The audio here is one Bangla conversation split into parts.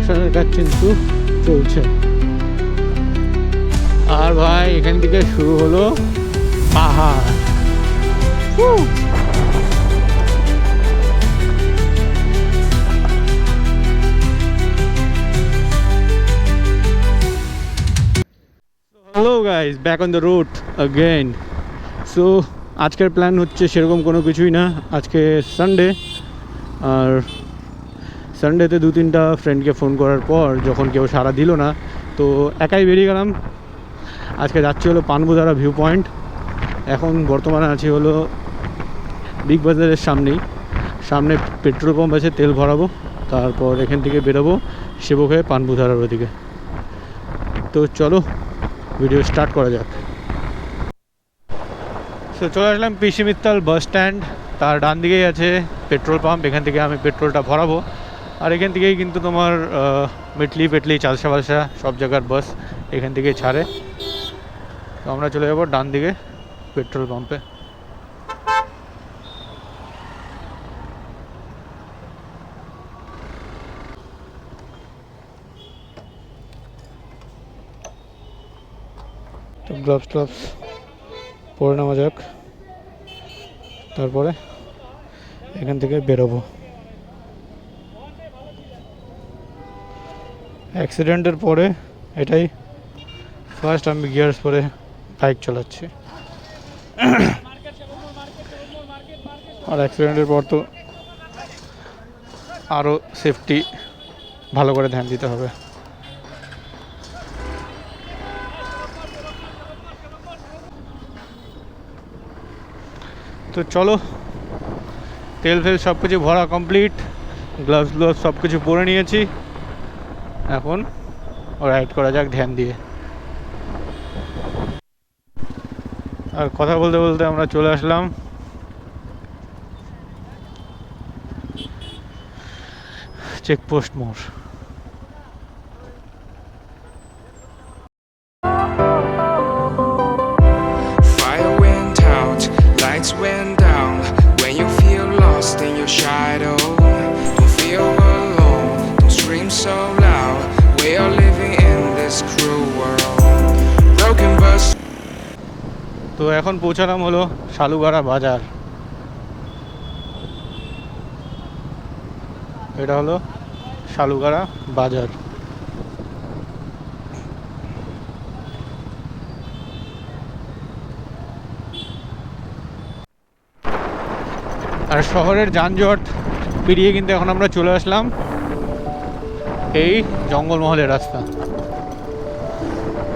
কনস্ট্রাকশনের কাজ কিন্তু চলছে। আর ভাই এখান থেকে শুরু হলো পাহাড়। Hello guys, back on the road again. So আজকের প্ল্যান হচ্ছে সেরকম কোনো কিছুই না। আজকে সানডে, আর সানডেতে 2-3টা ফ্রেন্ডকে ফোন করার পর যখন কেউ সাড়া দিল না, তো একাই বেরিয়ে গেলাম। আজকে যাচ্ছি হলো পানবুধারা ভিউ পয়েন্ট। এখন বর্তমানে আছি হলো বিগ বাজারের সামনে পেট্রোল পাম্প আছে, তেল ভরাবো, তারপর এখান থেকে বেরোবো সেবক হয়ে পানবুধারার ওদিকে। তো চলো ভিডিও স্টার্ট করা যাক। তো চলে আসলাম পিসি মিত্তাল বাস স্ট্যান্ড। তার ডান দিকেই আছে পেট্রোল পাম্প, এখান থেকে আমি পেট্রোলটা ভরাবো। আর এখান থেকেই কিন্তু তোমার মেটলি চালসা বালসা সব জায়গার বাস এখান থেকেই ছাড়ে। তো আমরা চলে যাবো ডান দিকে পেট্রোল পাম্পে। তো গ্লাভস পরে নেওয়া যাক, তারপরে এখান থেকে বেরোবো। অ্যাক্সিডেন্টের পরে এটাই ফার্স্ট আমি গিয়ার্স পরে বাইক চালাচ্ছি। আর অ্যাক্সিডেন্টের পর তো আরও সেফটি ভালো করে ধ্যান দিতে হবে। তো চলো, তেল ফেল সব কিছু ভরা কমপ্লিট, গ্লাভস সব কিছু পরে নিয়েছি। এখন রাইড করা যাক ধ্যান দিয়ে। আর কথা বলতে বলতে আমরা চলে আসলাম চেকপোস্ট মোড়। Fire went out, lights went down. When you feel lost in your shadow, don't feel alone, don't scream so loud. We are living in this cruel world. Broken bus. তো এখন পৌঁছালাম হলো শালুগাড়া বাজার। এটা হলো শালুগাড়া বাজার। আর শহরের যানজট পেরিয়ে কিন্তু এখন আমরা চলে আসলাম এই জঙ্গলমহলের রাস্তা,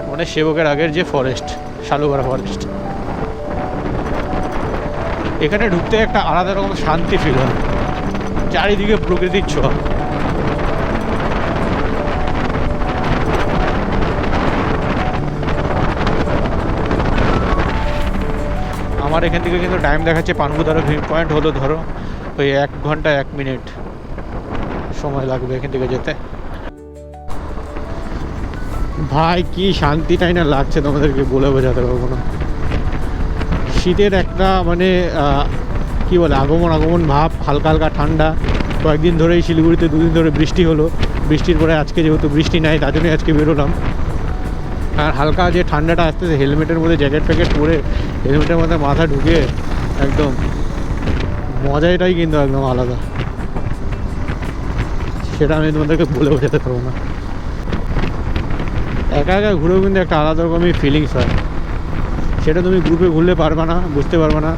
মানে সেবকের আগের যে ফরেস্ট, শালুগাড়া ফরেস্ট। এখানে ঢুকতে একটা আলাদা রকম শান্তি ফিল হয়, চারিদিকে প্রকৃতির ছোঁয়া। আমার এখান থেকে কিন্তু টাইম দেখাচ্ছে পানবুধারা ভিউ পয়েন্ট হলো ধরো ওই 1 ঘন্টা 1 মিনিট সময় লাগবে এখান থেকে যেতে। ভাই কি শান্তিটাই না লাগছে, তোমাদেরকে বলে বোঝাতে পারবো না। শীতের একটা মানে কি বলে আগমন ভাব, হালকা হালকা ঠান্ডা। কয়েকদিন ধরেই শিলিগুড়িতে 2 দিন ধরে বৃষ্টি হলো, বৃষ্টির পরে আজকে যেহেতু বৃষ্টি নাই তার জন্যই আজকে বেরোলাম। আর হালকা যে ঠান্ডাটা আসতেছে, হেলমেটের মধ্যে জ্যাকেট ফ্যাকেট পরে হেলমেটের মধ্যে মাথা ঢুকে একদম মজাটাই কিন্তু একদম আলাদা। সেটা আমি তোমাদেরকে বলে বোঝাতে পারবো না। একা একা ঘুরেও কিন্তু একটা আলাদা রকমই ফিলিংস হয়, সেটা তুমি গ্রুপে ঘুরলে পারবে না, বুঝতে পারবে না।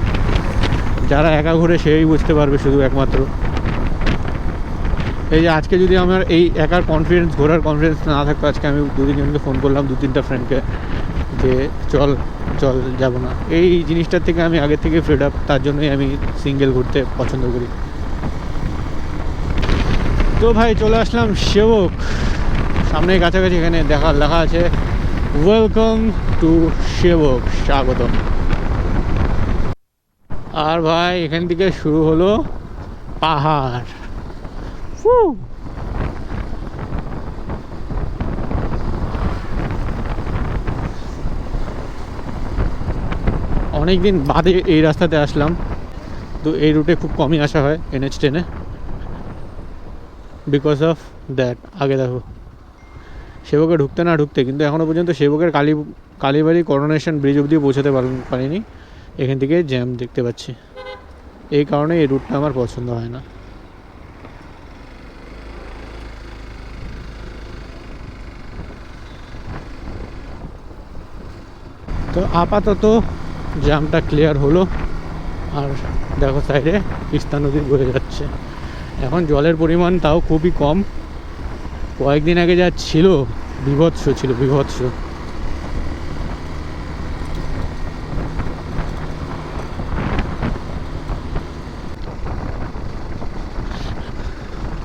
যারা একা ঘুরে সেই বুঝতে পারবে শুধু একমাত্র। এই যে আজকে যদি আমার এই একার ঘোরার কনফিডেন্স না থাকতো, আজকে আমি 2-3 জনকে ফোন করলাম, 2-3টা ফ্রেন্ডকে, যে চল যাবো না। এই জিনিসটার থেকে আমি আগে থেকে ফ্রেড আপ, তার জন্যই আমি সিঙ্গেল ঘুরতে পছন্দ করি। তো ভাই চলে আসলাম সেবক, সামনে কাছাকাছি। এখানে লেখা আছে ওয়েলকাম টু সেবক, স্বাগতম। আর ভাই এখান থেকে শুরু হলো পাহাড়। অনেকদিন বাদে এই রাস্তাতে আসলাম, তো এই রুটে খুব কমই আসা হয় NH10-এ। Because of that. আগে দেখো সেবকে ঢুকতে না ঢুকতে কিন্তু এখনও পর্যন্ত সেবকের কালীবাড়ি করোনেশন ব্রিজ অবধি পৌঁছাতে পারিনি। এখান থেকে জ্যাম দেখতে পাচ্ছি, এই কারণে এই রুটটা আমার পছন্দ হয় না। তো আপাতত জ্যামটা ক্লিয়ার হলো। আর দেখো সাইডে তিস্তা নদী বয়ে যাচ্ছে। এখন জলের পরিমাণ তাও খুবই কম, কয়েকদিন আগে যা ছিল বিভৎস ছিল, বিভৎস।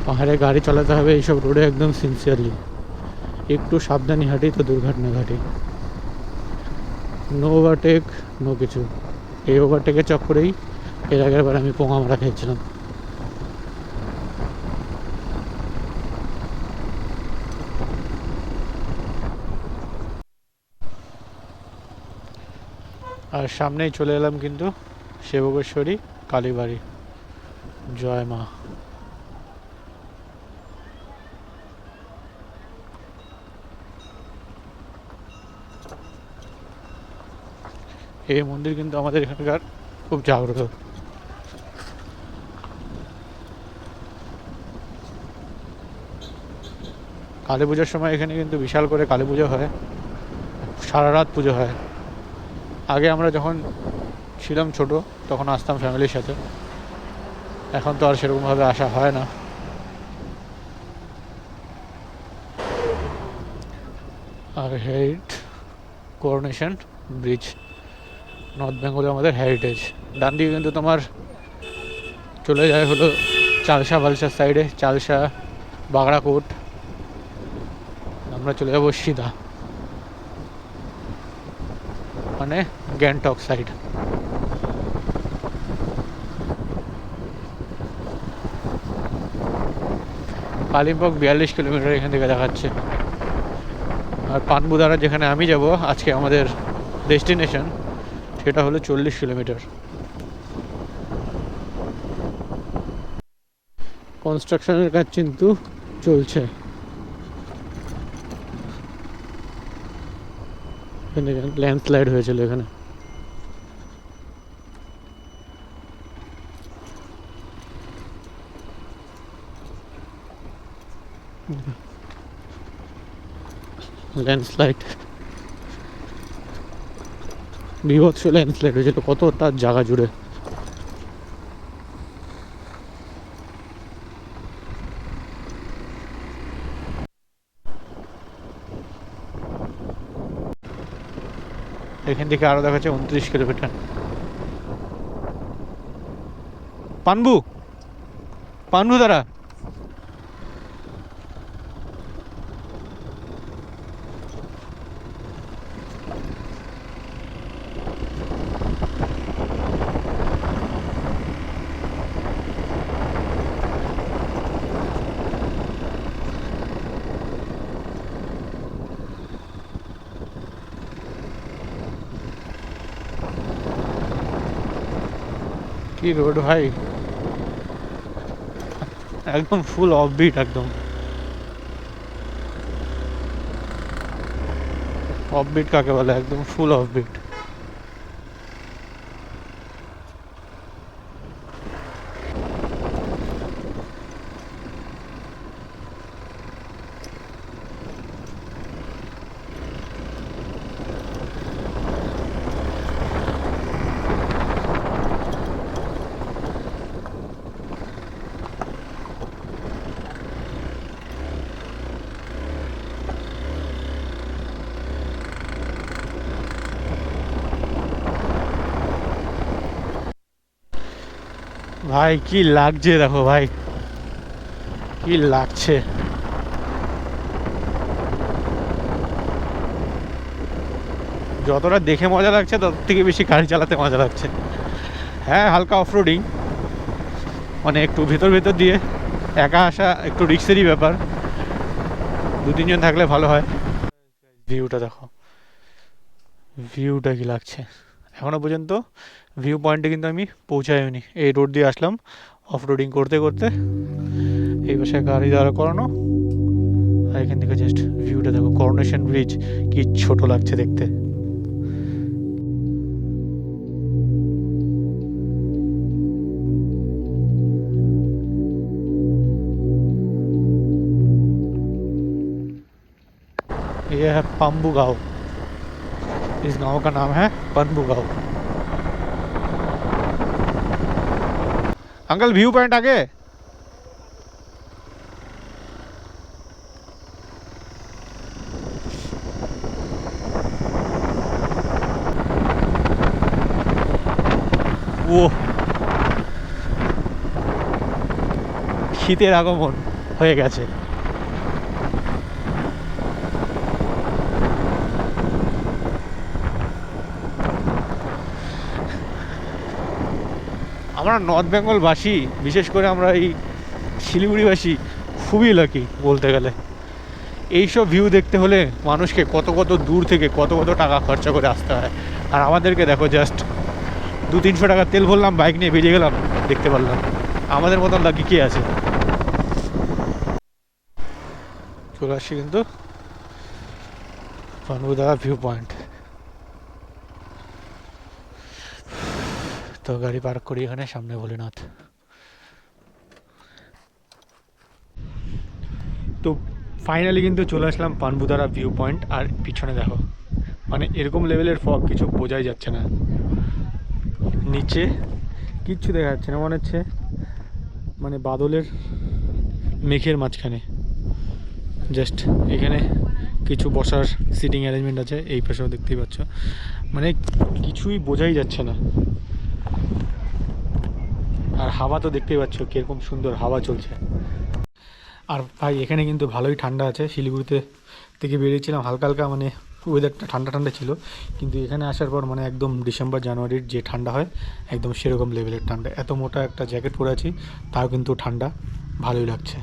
পাহাড়ে গাড়ি চালাতে হবে এইসব রোডে একদম সিনসিয়ারলি, একটু সাবধানী হাঁটি তো দুর্ঘটনা ঘটে। নো ওভারটেক, নো কিছু। এই ওভারটেকের চক্করেই এর আগের বার আমি পোঙা মারা খেয়েছিলাম। আর সামনেই চলে এলাম কিন্তু সেবকেশ্বরী কালীবাড়ি। জয় মা। এই মন্দির কিন্তু আমাদের এখানকার খুব জাগ্রত। কালী পুজোর সময় এখানে কিন্তু বিশাল করে কালী পুজো হয়, সারা রাত পুজো হয়। আগে আমরা যখন ছিলাম ছোট তখন আসতাম ফ্যামিলির সাথে, এখন তো আর সেরকমভাবে আসা হয় না। আর হেরিট করোনেশন ব্রিজ নর্থ বেঙ্গলে আমাদের হেরিটেজ। ডান দিকে কিন্তু তোমার চলে যায় হলো চালসা বালসার সাইডে, চালসা বাগড়াকোট। আমরা চলে যাবো সিধা মানে গ্যাংটক সাইড। কালিম্পং 42 কিলোমিটার এখান থেকে দেখাচ্ছে। আর পানবুদারা যেখানে আমি যাব আজকে আমাদের ডেস্টিনেশন, সেটা হলো 40 কিলোমিটার। কনস্ট্রাকশনের কাজ কিন্তু চলছে। ল্যান্ডস্লাইড হয়েছিল এখানে। ল্যান্ডস্লাইড, বিভৎস ল্যান্ডস্লাইড হয়েছিল কতটা জায়গা জুড়ে। এখান থেকে আরো দেখাচ্ছে 29 কিলোমিটার। পানবু পানবু দ্বারা কি রোড ভাই, একদম ফুল অফবিট। একদম অফবিট কাকে বলে, একদম ফুল অফবিট। ভাই কি লাগছে দেখো ভাই, কি লাগছে। যতটা দেখে মজা লাগছে তত থেকে বেশি গাড়ি চালাতে মজা লাগছে। হ্যাঁ হালকা অফরোডিং, মানে একটু ভেতর ভেতর দিয়ে একা আসা একটু রিস্কেরই ব্যাপার, 2-3 জন থাকলে ভালো হয়। ভিউটা দেখো, ভিউটা কি লাগছে। এখনো পর্যন্ত ভিউ পয়েন্টে কিন্তু আমি পৌঁছাইনি, এই রোড দিয়ে আসলাম অফ রোডিং করতে করতে, এই পাশে গাড়ি দাঁড়া করানো, আর এখান থেকে জাস্ট ভিউটা দেখো, করোনেশন ব্রিজ কি ছোট লাগছে দেখতে। ये है पंबू गांव, इस गांव का नाम है पंबू गांव। अंकल व्यू पॉइंट आगे। वो শীতের আগমন হয়ে গেছে। আমরা নর্থ বেঙ্গলবাসী, বিশেষ করে আমরা এই শিলিগুড়িবাসী খুবই লাকি বলতে গেলে। এইসব ভিউ দেখতে হলে মানুষকে কত কত দূর থেকে কত কত টাকা খরচা করে আসতে হয়, আর আমাদেরকে দেখো জাস্ট 200-300 টাকা তেল ভরলাম, বাইক নিয়ে বেরিয়ে গেলাম, দেখতে পারলাম। আমাদের মতন লাকি কে আছে? চলে আসছি কিন্তু পানবুদা ভিউ পয়েন্ট। তো গাড়ি পার্ক করি এখানে, সামনে ভোলেনাথ। তো ফাইনালি কিন্তু চলে আসলাম পানবুদারা ভিউ পয়েন্ট। আর পিছনে দেখো, মানে এরকম লেভেলের ফগ কিছু বোঝাই যাচ্ছে না। নিচে কিচ্ছু দেখা যাচ্ছে না, মনে হচ্ছে মানে বাদলের মেঘের মাঝখানে। জাস্ট এখানে কিছু বসার সিটিং অ্যারেঞ্জমেন্ট আছে, এই পাশেও দেখতেই পাচ্ছ, মানে কিছুই বোঝাই যাচ্ছে না। আর হাওয়া তো দেখতেই পাচ্ছ কীরকম সুন্দর হাওয়া চলছে। আর ভাই এখানে কিন্তু ভালোই ঠান্ডা আছে। শিলিগুড়িতে থেকে বেরিয়েছিলাম হালকা হালকা, মানে ওয়েদারটা ঠান্ডা ঠান্ডা ছিল, কিন্তু এখানে আসার পর মানে একদম ডিসেম্বর জানুয়ারির যে ঠান্ডা হয় একদম সেরকম লেভেলের ঠান্ডা। এত মোটা একটা জ্যাকেট পরে আছি, তাও কিন্তু ঠান্ডা ভালোই লাগছে।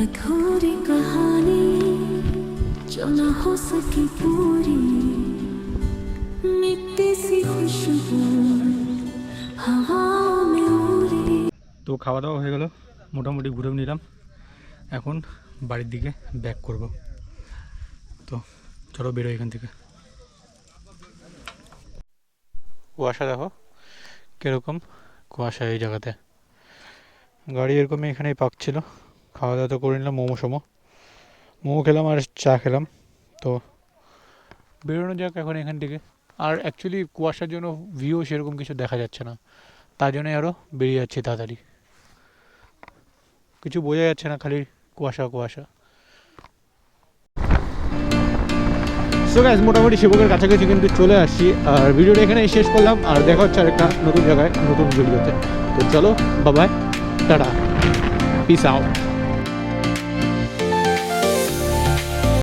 अधूरी कहानी जो न हो सकी पूरी, मिट्टी सी खुशबू हवाओं में उड़ी। তো খাওয়া দাওয়া হয়ে গেল, মোটামুটি ঘুরেও নিলাম। এখন বাড়ির দিকে ব্যাক করব। তো চলো বেরো এখান থেকে। কুয়াশা দেখো কীরকম কুয়াশা এই জায়গাতে। গাড়ি এরকমই এখানেই পার্ক ছিল। খাওয়া দাওয়া তো করে নিলাম, মোমো খেলাম আর চা খেলাম। তো বেরোনো যাক এখন এখান থেকে। আর অ্যাকচুয়ালি কুয়াশার জন্য ভিউ সেরকম কিছু দেখা যাচ্ছে না, তার জন্যই আরও বেরিয়ে যাচ্ছি তাড়াতাড়ি। কিছু বোঝা যাচ্ছে না, খালি কুয়াশা কুয়াশা। সো গাইস, মোটামুটি সেবকের কাছাকাছি কিন্তু চলে আসছি। আর ভিডিওটা এখানেই শেষ করলাম, আর দেখা হচ্ছে আরেকটা নতুন জায়গায় নতুন ভিডিওতে। তো চলো, bye bye, tata, piece out.